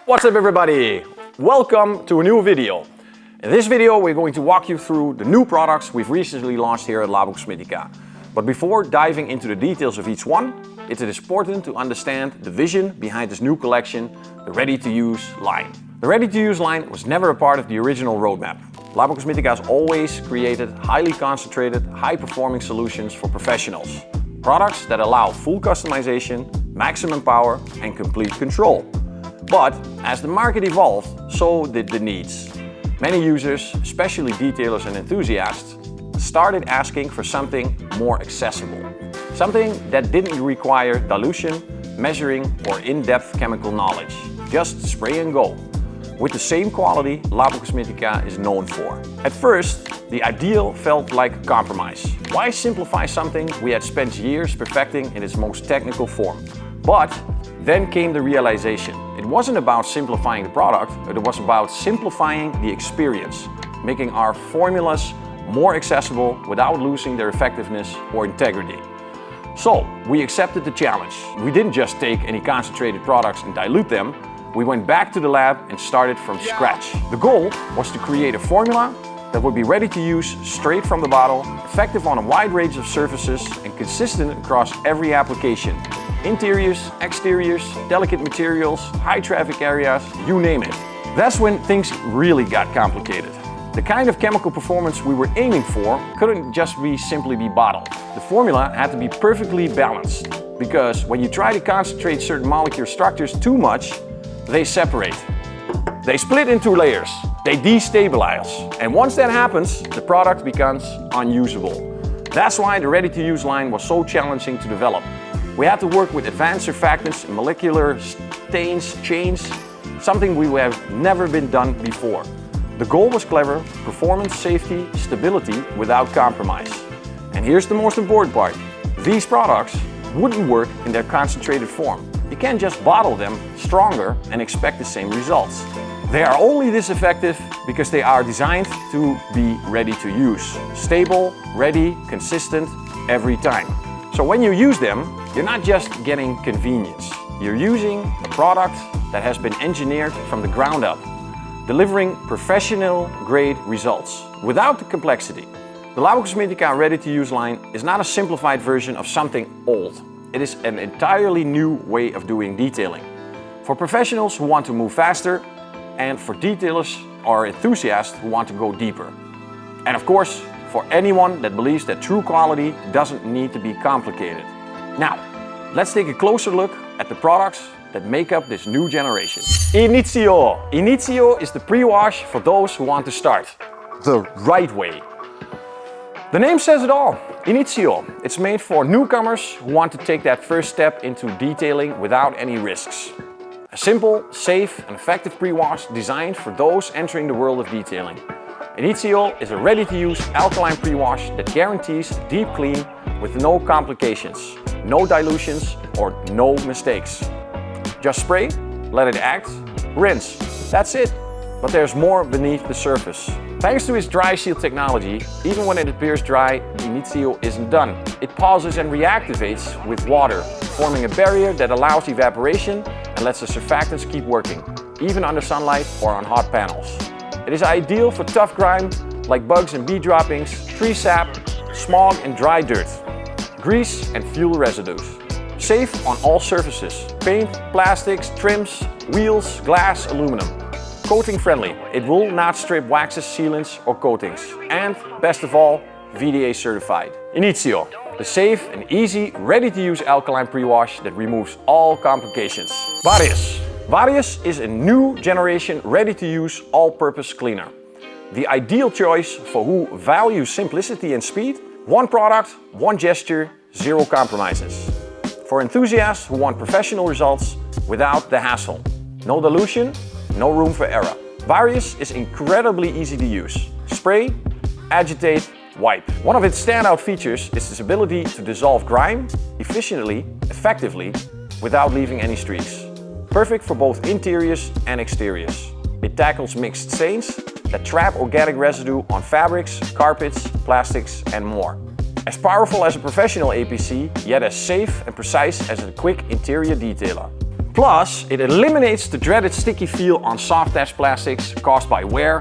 What's up everybody? Welcome to a new video. In this video we're going to walk you through the new products we've recently launched here at Labocosmetica. But before diving into the details of each one, it is important to understand the vision behind this new collection, the ready-to-use line. The ready-to-use line was never a part of the original roadmap. Labocosmetica has always created highly concentrated, high-performing solutions for professionals. Products that allow full customization, maximum power and complete control. But as the market evolved, so did the needs. Many users, especially detailers and enthusiasts, started asking for something more accessible. Something that didn't require dilution, measuring or in-depth chemical knowledge. Just spray and go. With the same quality Labocosmetica is known for. At first, the ideal felt like a compromise. Why simplify something we had spent years perfecting in its most technical form? But then came the realization. It wasn't about simplifying the product, but it was about simplifying the experience, making our formulas more accessible without losing their effectiveness or integrity. So, we accepted the challenge. We didn't just take any concentrated products and dilute them. We went back to the lab and started from scratch. The goal was to create a formula that would be ready to use straight from the bottle, effective on a wide range of surfaces and consistent across every application. Interiors, exteriors, delicate materials, high traffic areas, you name it. That's when things really got complicated. The kind of chemical performance we were aiming for couldn't just simply be bottled. The formula had to be perfectly balanced, because when you try to concentrate certain molecular structures too much, they separate. They split into layers. They destabilize. And once that happens, the product becomes unusable. That's why the ready-to-use line was so challenging to develop. We had to work with advanced surfactants, molecular stains, chains, something we have never been done before. The goal was clever: performance, safety, stability without compromise. And here's the most important part. These products wouldn't work in their concentrated form. You can't just bottle them stronger and expect the same results. They are only this effective because they are designed to be ready to use. Stable, ready, consistent, every time. So when you use them, you're not just getting convenience. You're using a product that has been engineered from the ground up, delivering professional-grade results without the complexity. The Labocosmetica ready-to-use line is not a simplified version of something old. It is an entirely new way of doing detailing. For professionals who want to move faster, and for detailers or enthusiasts who want to go deeper. And of course, for anyone that believes that true quality doesn't need to be complicated. Now, let's take a closer look at the products that make up this new generation. Initio. Initio is the pre-wash for those who want to start the right way. The name says it all. Initio. It's made for newcomers who want to take that first step into detailing without any risks. A simple, safe and effective pre-wash designed for those entering the world of detailing. Initio is a ready-to-use alkaline pre-wash that guarantees deep clean with no complications, no dilutions or no mistakes. Just spray, let it act, rinse. That's it. But there's more beneath the surface. Thanks to its dry seal technology, even when it appears dry, Initio isn't done. It pauses and reactivates with water, forming a barrier that allows evaporation and lets the surfactants keep working, even under sunlight or on hot panels. It is ideal for tough grime like bugs and bee droppings, tree sap, smog and dry dirt, grease and fuel residues. Safe on all surfaces: paint, plastics, trims, wheels, glass, aluminum. Coating friendly. It will not strip waxes, sealants or coatings. And best of all, VDA certified. Initio, the safe and easy, ready-to-use alkaline pre-wash that removes all complications. VARIUS. VARIUS is a new generation ready-to-use all-purpose cleaner. The ideal choice for who value simplicity and speed. One product, one gesture, zero compromises. For enthusiasts who want professional results without the hassle. No dilution, no room for error. VARIUS is incredibly easy to use. Spray, agitate, wipe. One of its standout features is its ability to dissolve grime efficiently, effectively, without leaving any streaks. Perfect for both interiors and exteriors. It tackles mixed stains that trap organic residue on fabrics, carpets, plastics, and more. As powerful as a professional APC, yet as safe and precise as a quick interior detailer. Plus, it eliminates the dreaded sticky feel on soft edge plastics caused by wear,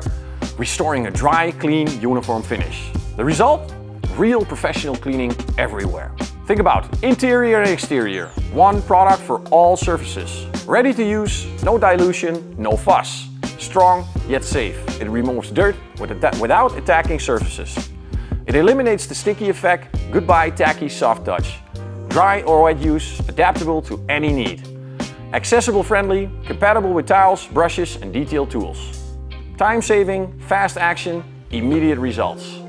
restoring a dry, clean, uniform finish. The result? Real professional cleaning everywhere. Think about it. Interior and exterior. One product for all surfaces. Ready to use, no dilution, no fuss. Strong yet safe. It removes dirt without attacking surfaces. It eliminates the sticky effect, goodbye tacky soft touch. Dry or wet use, adaptable to any need. Accessible friendly, compatible with tiles, brushes and detail tools. Time saving, fast action, immediate results.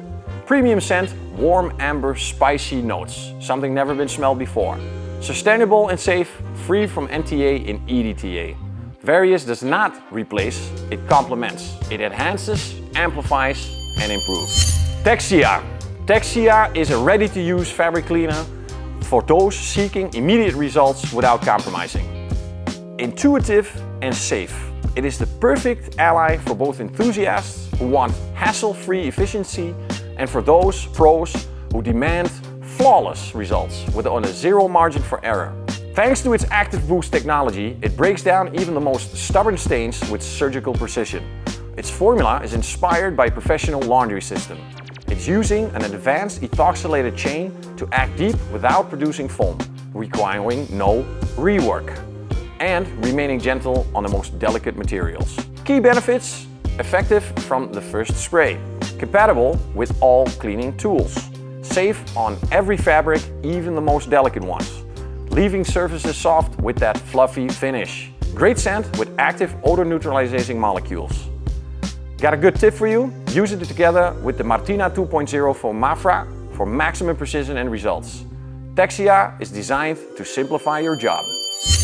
Premium scent, warm amber spicy notes, something never been smelled before. Sustainable and safe, free from NTA and EDTA. VARIUS does not replace, it complements. It enhances, amplifies and improves. Texia. Texia is a ready-to-use fabric cleaner for those seeking immediate results without compromising. Intuitive and safe. It is the perfect ally for both enthusiasts who want hassle-free efficiency and for those pros who demand flawless results with a zero margin for error. Thanks to its active boost technology, it breaks down even the most stubborn stains with surgical precision. Its formula is inspired by a professional laundry system. It's using an advanced ethoxylated chain to act deep without producing foam, requiring no rework, and remaining gentle on the most delicate materials. Key benefits: effective from the first spray, compatible with all cleaning tools, safe on every fabric, even the most delicate ones, leaving surfaces soft with that fluffy finish. Great scent with active odor neutralizing molecules. Got a good tip for you? Use it together with the Martina 2.0 from Mafra for maximum precision and results. Texia is designed to simplify your job.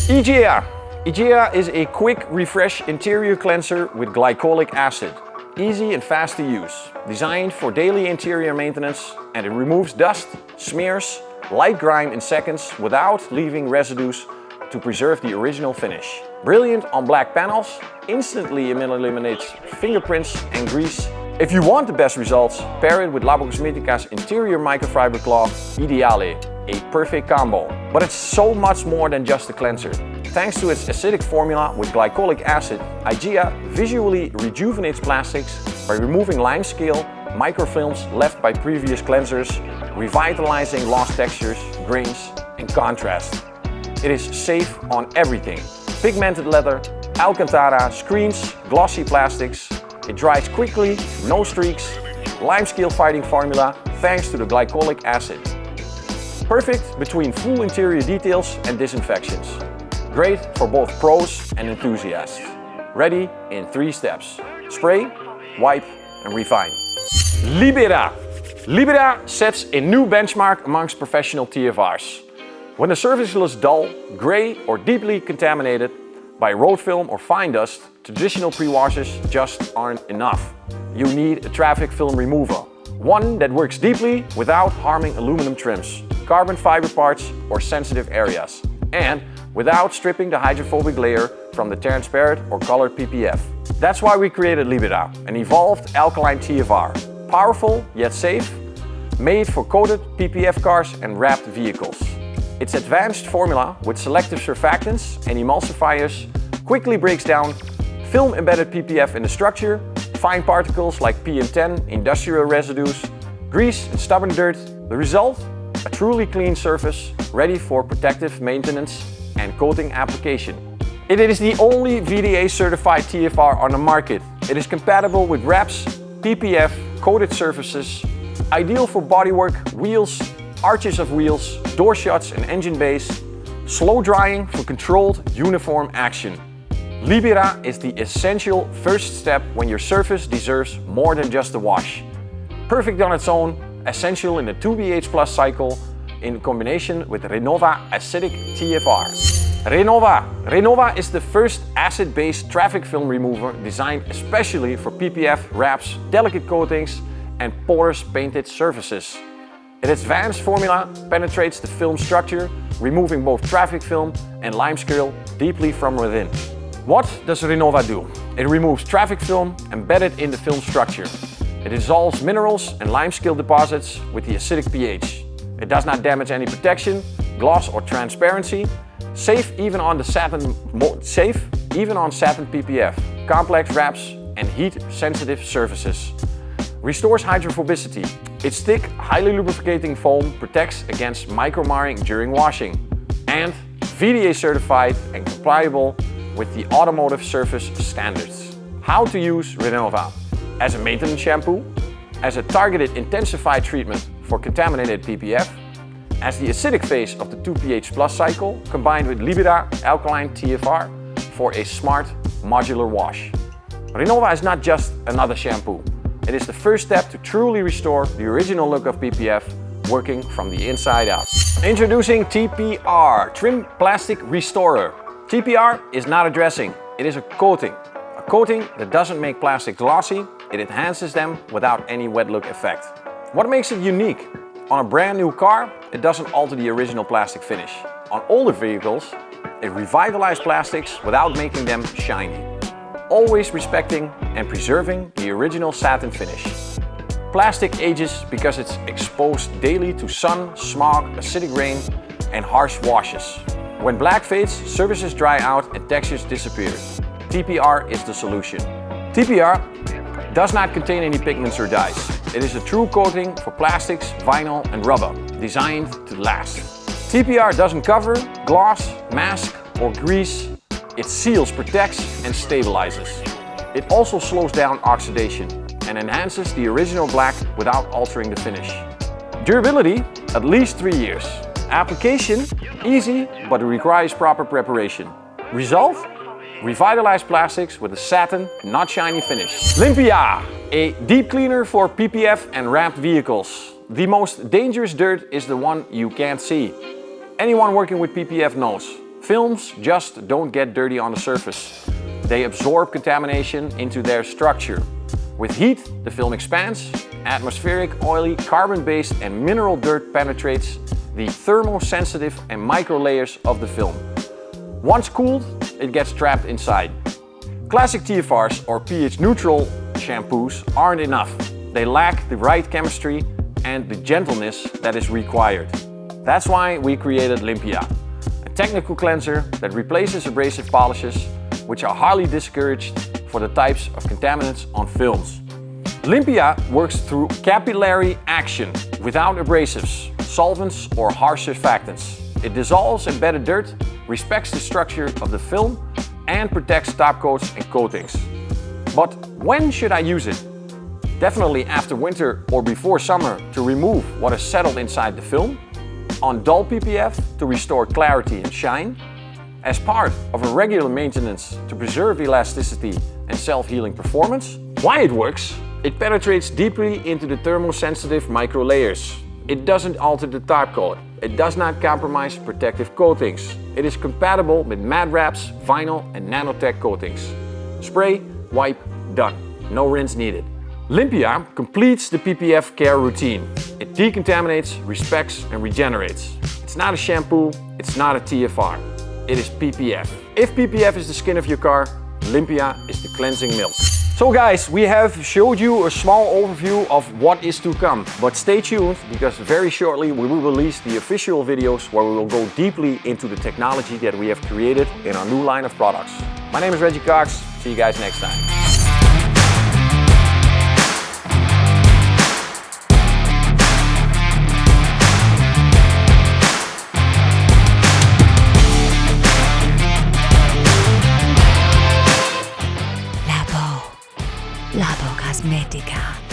Igea. Igea is a quick refresh interior cleanser with glycolic acid. Easy and fast to use. Designed for daily interior maintenance, and it removes dust, smears, light grime in seconds without leaving residues to preserve the original finish. Brilliant on black panels, instantly eliminates fingerprints and grease. If you want the best results, pair it with Labocosmetica's interior microfiber cloth Ideale, a perfect combo. But it's so much more than just a cleanser. Thanks to its acidic formula with glycolic acid, Igea visually rejuvenates plastics by removing limescale microfilms left by previous cleansers, revitalizing lost textures, grains, and contrast. It is safe on everything. Pigmented leather, Alcantara, screens, glossy plastics. It dries quickly, no streaks, limescale fighting formula thanks to the glycolic acid. Perfect between full interior details and disinfections. Great for both pros and enthusiasts. Ready in 3 steps. Spray, wipe and refine. Liida. Liida sets a new benchmark amongst professional TFRs. When the surface looks dull, gray or deeply contaminated by road film or fine dust, traditional pre-washes just aren't enough. You need a traffic film remover. One that works deeply without harming aluminum trims, carbon fiber parts or sensitive areas, and without stripping the hydrophobic layer from the transparent or colored PPF. That's why we created Liida, an evolved alkaline TFR. Powerful yet safe, made for coated PPF cars and wrapped vehicles. Its advanced formula with selective surfactants and emulsifiers quickly breaks down film-embedded PPF in the structure, fine particles like PM10, industrial residues, grease and stubborn dirt. The result? A truly clean surface, ready for protective maintenance and coating application. It is the only VDA certified TFR on the market. It is compatible with wraps, PPF, coated surfaces, ideal for bodywork, wheels, arches of wheels, door shuts and engine bays, slow drying for controlled, uniform action. Liida is the essential first step when your surface deserves more than just a wash. Perfect on its own, essential in the 2BH Plus cycle in combination with Renova acidic TFR. Renova is the first acid-based traffic film remover designed especially for PPF, wraps, delicate coatings and porous painted surfaces. Its advanced formula penetrates the film structure, removing both traffic film and limescale deeply from within. What does Renova do? It removes traffic film embedded in the film structure. It dissolves minerals and limescale deposits with the acidic pH. It does not damage any protection, gloss or transparency. Safe even on satin PPF, complex wraps and heat-sensitive surfaces. Restores hydrophobicity. Its thick, highly lubricating foam protects against micro-marring during washing. And VDA certified and compliable with the automotive surface standards. How to use Renova. As a maintenance shampoo, as a targeted intensified treatment for contaminated PPF, as the acidic phase of the 2pH plus cycle combined with Liida Alkaline TFR for a smart modular wash. Renova is not just another shampoo. It is the first step to truly restore the original look of PPF, working from the inside out. Introducing TPR, Trim Plastic Restorer. TPR is not a dressing, it is a coating. A coating that doesn't make plastic glossy, it enhances them without any wet look effect. What makes it unique? On a brand new car, it doesn't alter the original plastic finish. On older vehicles, it revitalizes plastics without making them shiny. Always respecting and preserving the original satin finish. Plastic ages because it's exposed daily to sun, smog, acidic rain and harsh washes. When black fades, surfaces dry out and textures disappear. TPR is the solution. TPR does not contain any pigments or dyes. It is a true coating for plastics, vinyl and rubber, designed to last. TPR doesn't cover, gloss, mask or grease. It seals, protects and stabilizes. It also slows down oxidation and enhances the original black without altering the finish. Durability, at least 3 years. Application, easy, but it requires proper preparation. Result? Revitalized plastics with a satin, not shiny finish. Limpia, a deep cleaner for PPF and wrapped vehicles. The most dangerous dirt is the one you can't see. Anyone working with PPF knows. Films just don't get dirty on the surface. They absorb contamination into their structure. With heat, the film expands. Atmospheric, oily, carbon-based and mineral dirt penetrates the thermosensitive and micro layers of the film. Once cooled, it gets trapped inside. Classic TFRs or pH-neutral shampoos aren't enough. They lack the right chemistry and the gentleness that is required. That's why we created Limpia. Technical cleanser that replaces abrasive polishes, which are highly discouraged for the types of contaminants on films. Limpia works through capillary action without abrasives, solvents or harsh surfactants. It dissolves embedded dirt, respects the structure of the film and protects top coats and coatings. But when should I use it? Definitely after winter or before summer to remove what is settled inside the film. On dull PPF to restore clarity and shine, as part of a regular maintenance to preserve elasticity and self-healing performance. Why it works? It penetrates deeply into the thermosensitive micro layers. It doesn't alter the top coat. It does not compromise protective coatings. It is compatible with matte wraps, vinyl and nanotech coatings. Spray, wipe, done. No rinse needed. Limpia completes the PPF care routine. It decontaminates, respects and regenerates. It's not a shampoo, it's not a TFR. It is PPF. If PPF is the skin of your car, Limpia is the cleansing milk. So guys, we have showed you a small overview of what is to come. But stay tuned because very shortly we will release the official videos where we will go deeply into the technology that we have created in our new line of products. My name is Reggy Cox. See you guys next time. Labocosmetica.